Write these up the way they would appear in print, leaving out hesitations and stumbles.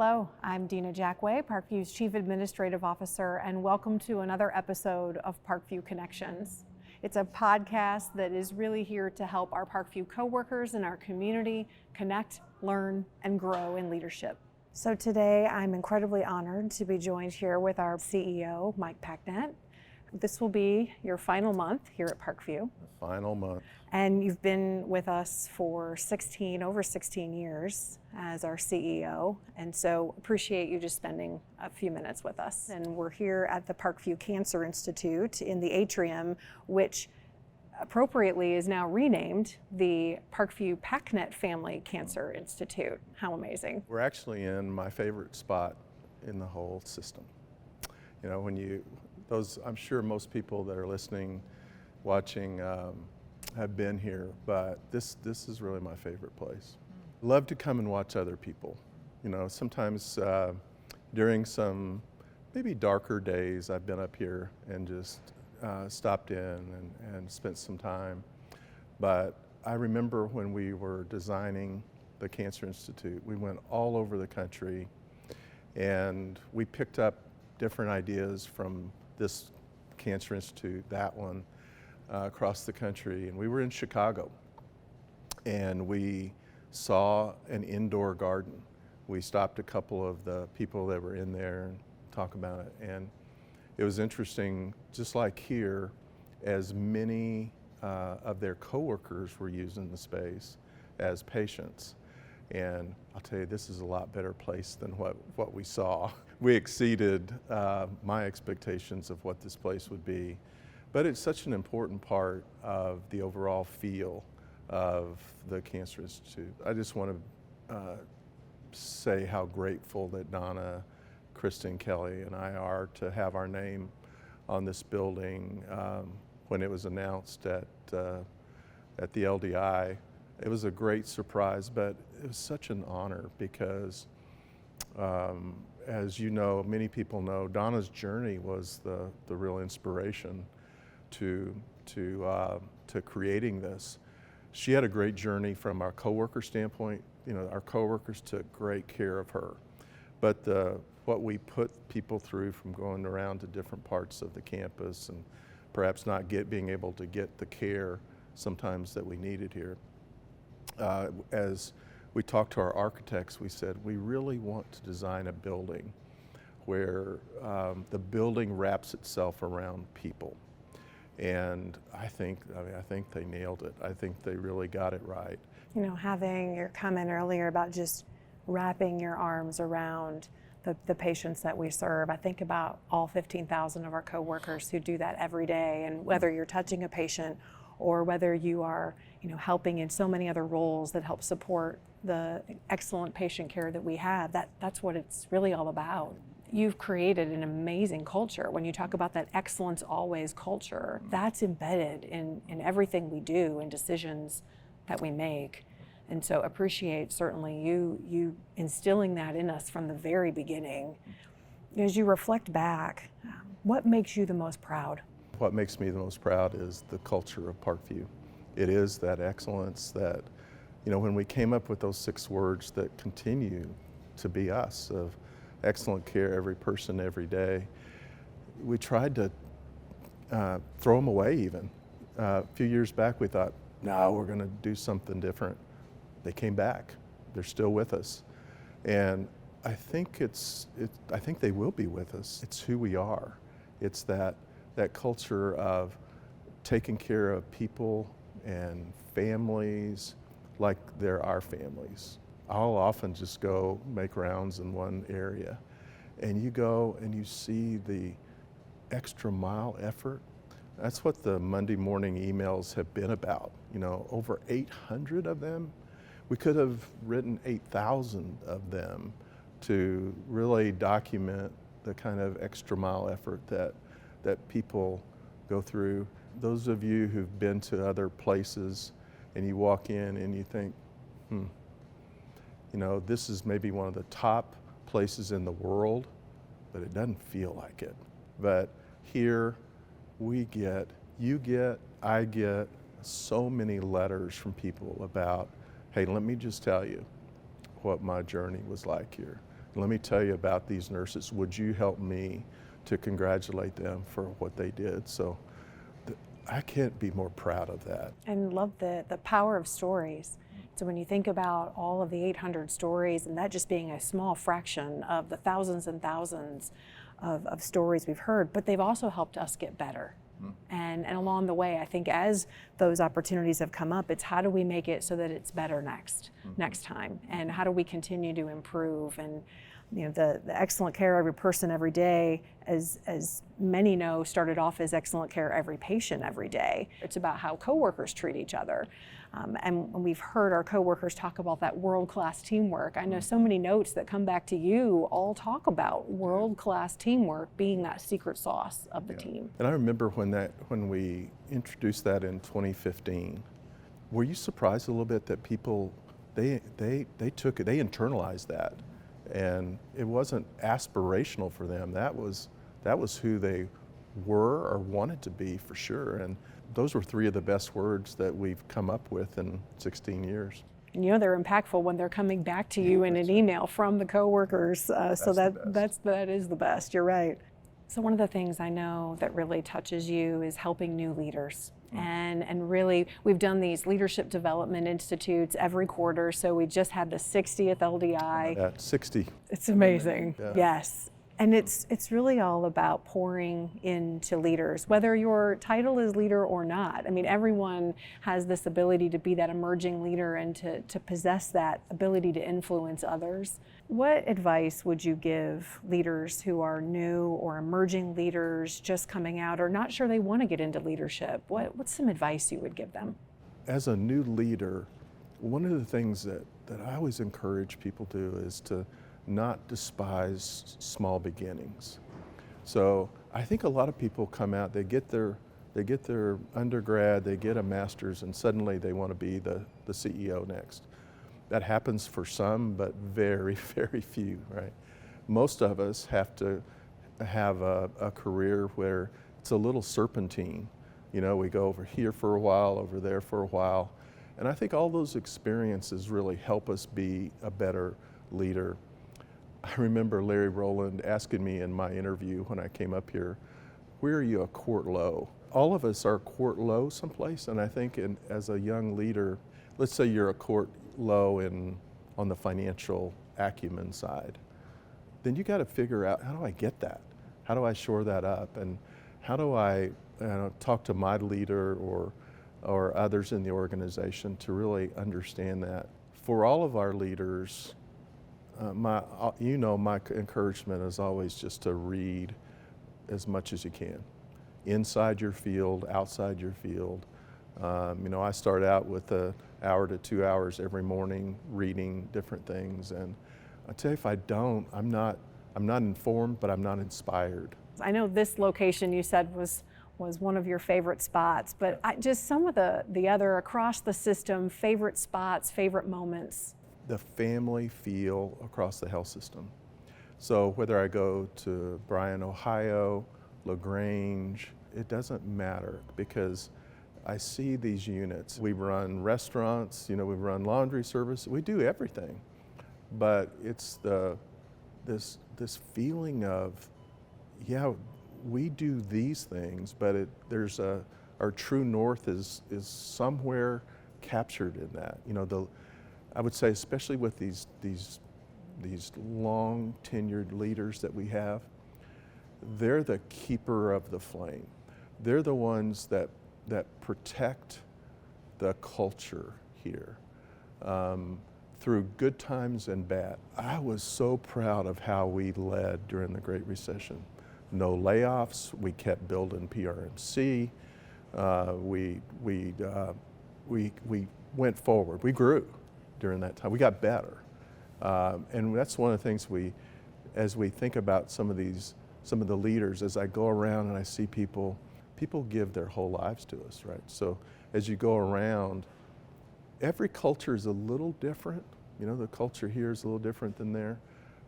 Hello, I'm Dina Jackway, Parkview's Chief Administrative Officer, and welcome to another episode of Parkview Connections. It's a podcast that is really here to help our Parkview coworkers in our community connect, learn, and grow in leadership. So today I'm incredibly honored to be joined here with our CEO, Mike Packnett. This will be your final month here at Parkview. Final month. And you've been with us for over 16 years as our CEO. And so appreciate you just spending a few minutes with us. And we're here at the Parkview Cancer Institute in the atrium, which appropriately is now renamed the Parkview Packnett Family Cancer Institute. How amazing. We're actually in my favorite spot in the whole system. You know, I'm sure most people that are listening, watching, have been here, but this is really my favorite place. Love to come and watch other people. You know, sometimes during some maybe darker days, I've been up here and just stopped in and spent some time. But I remember when we were designing the Cancer Institute, we went all over the country and we picked up different ideas from this Cancer Institute, that one, across the country. And we were in Chicago and we saw an indoor garden. We stopped a couple of the people that were in there and talked about it. And it was interesting, just like here, as many of their coworkers were using the space as patients. And I'll tell you, this is a lot better place than what we saw. We exceeded my expectations of what this place would be. But it's such an important part of the overall feel of the Cancer Institute. I just want to say how grateful that Donna, Kristen, Kelly, and I are to have our name on this building. When it was announced at the LDI, it was a great surprise, but it was such an honor because, as you know, many people know, Donna's journey was the real inspiration to creating this. She had a great journey from our coworker standpoint. You know, our coworkers took great care of her, but what we put people through from going around to different parts of the campus and perhaps not being able to get the care sometimes that we needed here. As we talked to our architects, we said, we really want to design a building where the building wraps itself around people. And I think they nailed it. I think they really got it right. You know, having your comment earlier about just wrapping your arms around the patients that we serve. I think about all 15,000 of our coworkers who do that every day, and whether you're touching a patient or whether you are, you know, helping in so many other roles that help support the excellent patient care that we have, that's what it's really all about. You've created an amazing culture. When you talk about that excellence always culture, that's embedded in everything we do and decisions that we make. And so appreciate certainly you instilling that in us from the very beginning. As you reflect back, what makes you the most proud? What makes me the most proud is the culture of Parkview. It is that excellence that, you know, when we came up with those 6 words that continue to be us, of excellent care, every person, every day, we tried to throw them away even. A few years back we thought, no, we're going to do something different. They came back. They're still with us. And I think I think they will be with us. It's who we are. It's that culture of taking care of people and families like they're our families. I'll often just go make rounds in one area, and you go and you see the extra mile effort. That's what the Monday morning emails have been about. You know, over 800 of them. We could have written 8,000 of them to really document the kind of extra mile effort that people go through. Those of you who've been to other places and you walk in and you think, you know, this is maybe one of the top places in the world, but it doesn't feel like it. But here I get so many letters from people about, hey, let me just tell you what my journey was like here. let me tell you about these nurses. Would you help me to congratulate them for what they did? So I can't be more proud of that. And love the power of stories. So when you think about all of the 800 stories, and that just being a small fraction of the thousands and thousands of stories we've heard, but they've also helped us get better. And along the way, I think as those opportunities have come up, it's how do we make it so that it's better next time, and how do we continue to improve? And the excellent care every person every day, as many know, started off as excellent care every patient every day. It's about how coworkers treat each other. And we've heard our coworkers talk about that world-class teamwork. I know so many notes that come back to you all talk about world-class teamwork being that secret sauce of the team. And I remember when we introduced that in 2015, were you surprised a little bit that people, they took it, they internalized that, and it wasn't aspirational for them. That was who they were or wanted to be, for sure. And those were 3 of the best words that we've come up with in 16 years. And they're impactful when they're coming back to you in an email from the coworkers. So that is the best. You're right. So one of the things I know that really touches you is helping new leaders. And really, we've done these leadership development institutes every quarter. So we just had the 60th LDI. At 60. It's amazing. Yeah. Yes. And it's really all about pouring into leaders, whether your title is leader or not. I mean, everyone has this ability to be that emerging leader and to possess that ability to influence others. What advice would you give leaders who are new or emerging leaders just coming out or not sure they want to get into leadership? What's some advice you would give them? As a new leader, one of the things that I always encourage people to do is to not despise small beginnings. So I think a lot of people come out, they get their undergrad, they get a master's, and suddenly they want to be the CEO next. That happens for some, but very, very few, right? Most of us have to have a career where it's a little serpentine. We go over here for a while, over there for a while. And I think all those experiences really help us be a better leader. I remember Larry Rowland asking me in my interview when I came up here, where are you a quart low? All of us are a quart low someplace, and I think as a young leader, let's say you're a quart low on the financial acumen side, then you got to figure out, how do I get that? How do I shore that up? And how do I talk to my leader or others in the organization to really understand that? For all of our leaders, my encouragement is always just to read as much as you can, inside your field, outside your field. I start out with an hour to 2 hours every morning reading different things, and I tell you, if I don't, I'm not informed, but I'm not inspired. I know this location you said was one of your favorite spots, but just some of the other across the system favorite spots, favorite moments. The family feel across the health system. So whether I go to Bryan, Ohio, LaGrange, it doesn't matter, because I see these units. We run restaurants, we run laundry service, we do everything. But it's this feeling of, we do these things, but our true north is somewhere captured in that. I would say, especially with these long tenured leaders that we have, they're the keeper of the flame. They're the ones that protect the culture here through good times and bad. I was so proud of how we led during the Great Recession. No layoffs. We kept building PRMC. We went forward. We grew during that time. We got better, and that's one of the things as we think about some of the leaders. As I go around and I see people give their whole lives to us, right? So as you go around, every culture is a little different. The culture here is a little different than there,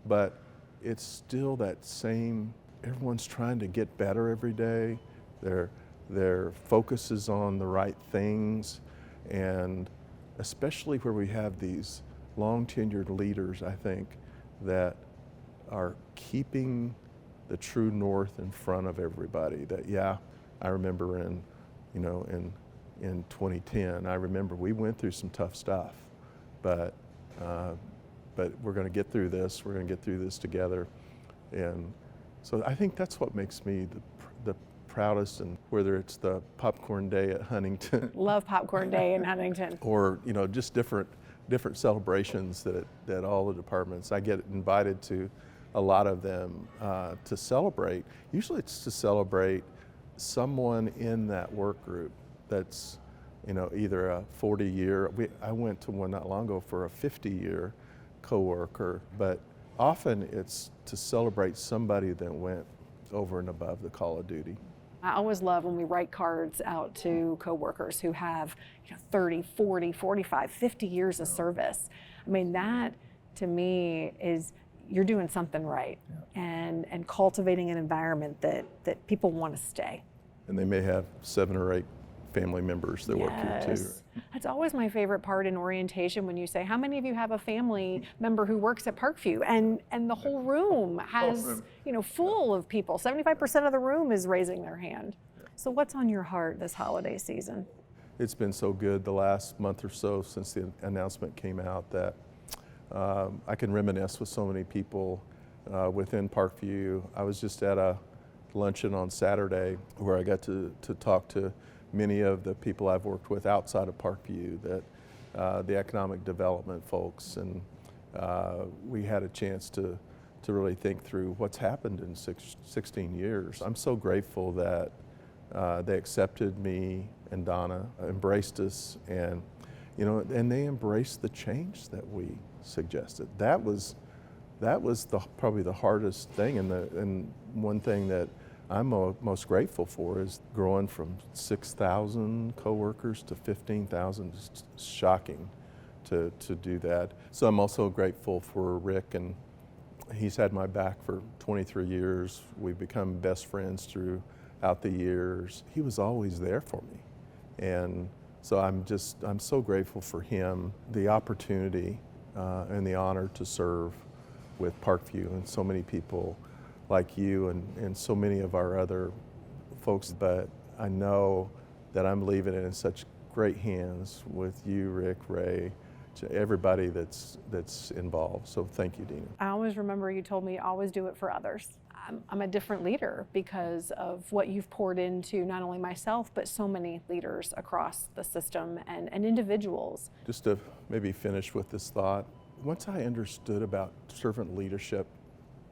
but it's still that same. Everyone's trying to get better every day. Their focus is on the right things, and especially where we have these long tenured leaders, I think that are keeping the true north in front of everybody. That, yeah, I remember in 2010, I remember we went through some tough stuff, but we're going to get through this. We're going to get through this together. And so I think that's what makes me the proudest, and whether it's the popcorn day at Huntington. Love popcorn day in Huntington. Or, just different celebrations that all the departments, I get invited to a lot of them to celebrate. Usually it's to celebrate someone in that work group that's, either a 40-year, I went to one not long ago for a 50-year coworker, but often it's to celebrate somebody that went over and above the call of duty. I always love when we write cards out to coworkers who have 30, 40, 45, 50 years of service. I mean, that to me is you're doing something right, and cultivating an environment that people want to stay. And they may have 7 or 8 family members that work here too. That's always my favorite part in orientation, when you say, how many of you have a family member who works at Parkview? And the whole room has, full of people. 75% of the room is raising their hand. So what's on your heart this holiday season? It's been so good the last month or so since the announcement came out that I can reminisce with so many people within Parkview. I was just at a luncheon on Saturday where I got to talk to many of the people I've worked with outside of Parkview, that the economic development folks, and we had a chance to really think through what's happened in 16 years. I'm so grateful that they accepted me and Donna, embraced us, and and they embraced the change that we suggested. That was probably the hardest thing, and one thing that I'm most grateful for is growing from 6,000 coworkers to 15,000. It's shocking to do that. So I'm also grateful for Rick, and he's had my back for 23 years. We've become best friends throughout the years. He was always there for me. And so I'm so grateful for him, the opportunity and the honor to serve with Parkview and so many people like you and so many of our other folks. But I know that I'm leaving it in such great hands with you, Rick, Ray, to everybody that's involved. So thank you, Dina. I always remember you told me always do it for others. I'm a different leader because of what you've poured into not only myself, but so many leaders across the system and individuals. Just to maybe finish with this thought, once I understood about servant leadership,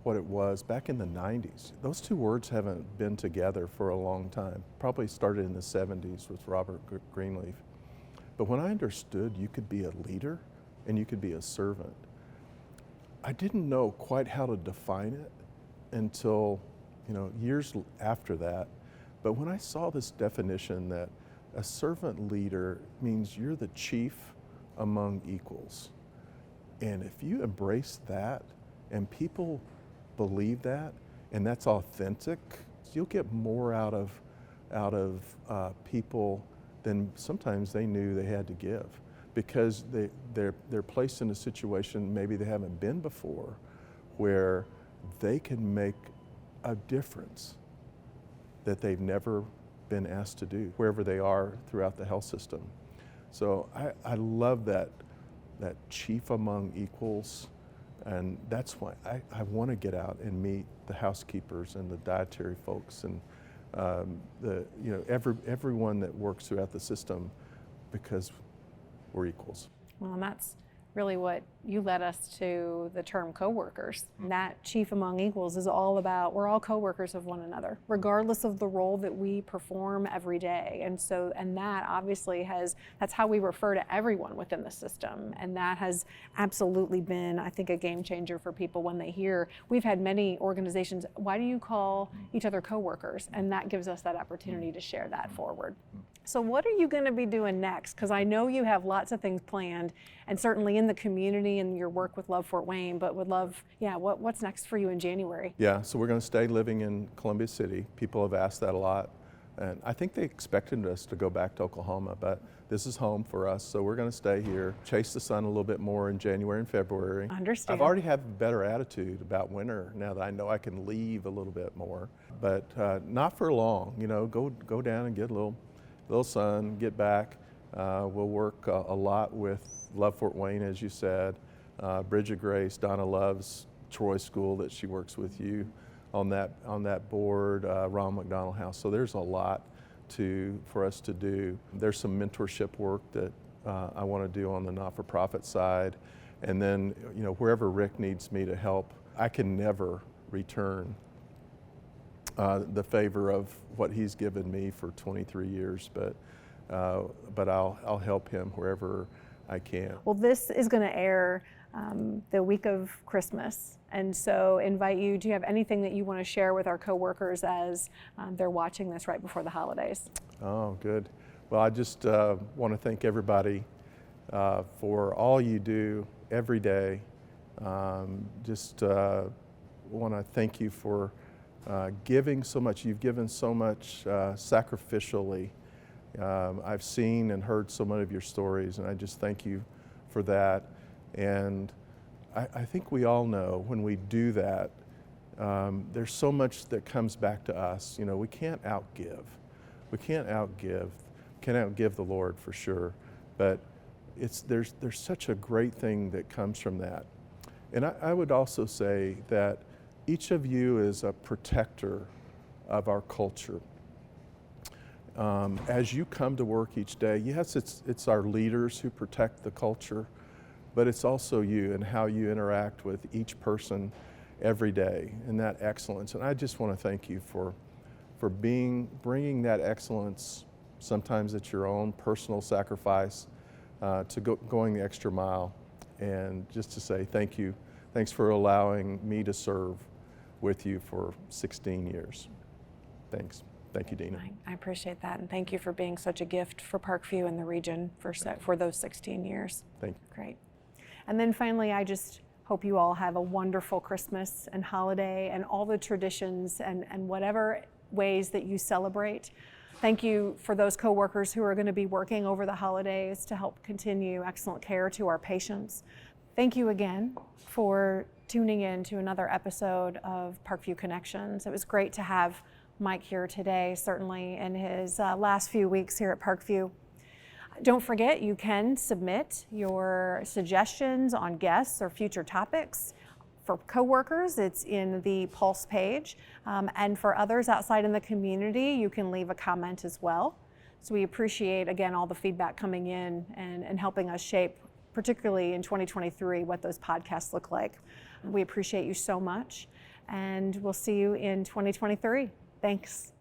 what it was back in the 90s, those two words haven't been together for a long time. Probably started in the 70s with Robert Greenleaf. But when I understood you could be a leader and you could be a servant, I didn't know quite how to define it until years after that. But when I saw this definition that a servant leader means you're the chief among equals, and if you embrace that and people believe that and that's authentic, you'll get more out of people than sometimes they knew they had to give, because they're placed in a situation maybe they haven't been before where they can make a difference that they've never been asked to do wherever they are throughout the health system. So I love that chief among equals, and that's why I want to get out and meet the housekeepers and the dietary folks and everyone that works throughout the system, because we're equals. Well, and that's really what you led us to the term coworkers. And that chief among equals is all about, we're all coworkers of one another, regardless of the role that we perform every day. And that obviously that's how we refer to everyone within the system. And that has absolutely been, I think, a game changer for people when they hear, we've had many organizations, why do you call each other coworkers? And that gives us that opportunity to share that forward. So what are you going to be doing next? Because I know you have lots of things planned, and certainly in the community and your work with Love Fort Wayne, but would love, what's next for you in January? Yeah, so we're going to stay living in Columbia City. People have asked that a lot. And I think they expected us to go back to Oklahoma, but this is home for us, so we're going to stay here, chase the sun a little bit more in January and February. Understand. I've already have a better attitude about winter now that I know I can leave a little bit more, but not for long. You know, go down and get a little sun, get back. We'll work a lot with Love Fort Wayne, as you said, Bridge of Grace. Donna loves Troy School that she works with you on that board, Ronald McDonald House. So there's a lot for us to do. There's some mentorship work that I want to do on the not-for-profit side, and then wherever Rick needs me to help, I can never return the favor of what he's given me for 23 years, but I'll help him wherever I can. Well, this is going to air the week of Christmas, and so invite you. Do you have anything that you want to share with our coworkers as they're watching this right before the holidays? Oh, good. Well, I just want to thank everybody for all you do every day. Just want to thank you for giving so much. You've given so much sacrificially. I've seen and heard so many of your stories, and I just thank you for that. And I think we all know when we do that, there's so much that comes back to us. You know, we can't outgive. We can't outgive the Lord for sure, but there's such a great thing that comes from that. And I would also say that each of you is a protector of our culture. As you come to work each day, yes, it's our leaders who protect the culture, but it's also you and how you interact with each person every day and that excellence. And I just want to thank you for bringing that excellence, sometimes at your own personal sacrifice, to going the extra mile, and just to say thank you. Thanks for allowing me to serve with you for 16 years. Thanks. Thank you, Dina. I appreciate that, and thank you for being such a gift for Parkview and the region for those 16 years. Thank you. Great. And then finally, I just hope you all have a wonderful Christmas and holiday and all the traditions and whatever ways that you celebrate. Thank you for those coworkers who are going to be working over the holidays to help continue excellent care to our patients. Thank you again for tuning in to another episode of Parkview Connections. It was great to have Mike here today, certainly in his last few weeks here at Parkview. Don't forget, you can submit your suggestions on guests or future topics. For coworkers, it's in the Pulse page. And for others outside in the community, you can leave a comment as well. So we appreciate, again, all the feedback coming in and helping us shape, particularly in 2023, what those podcasts look like. We appreciate you so much, and we'll see you in 2023. Thanks.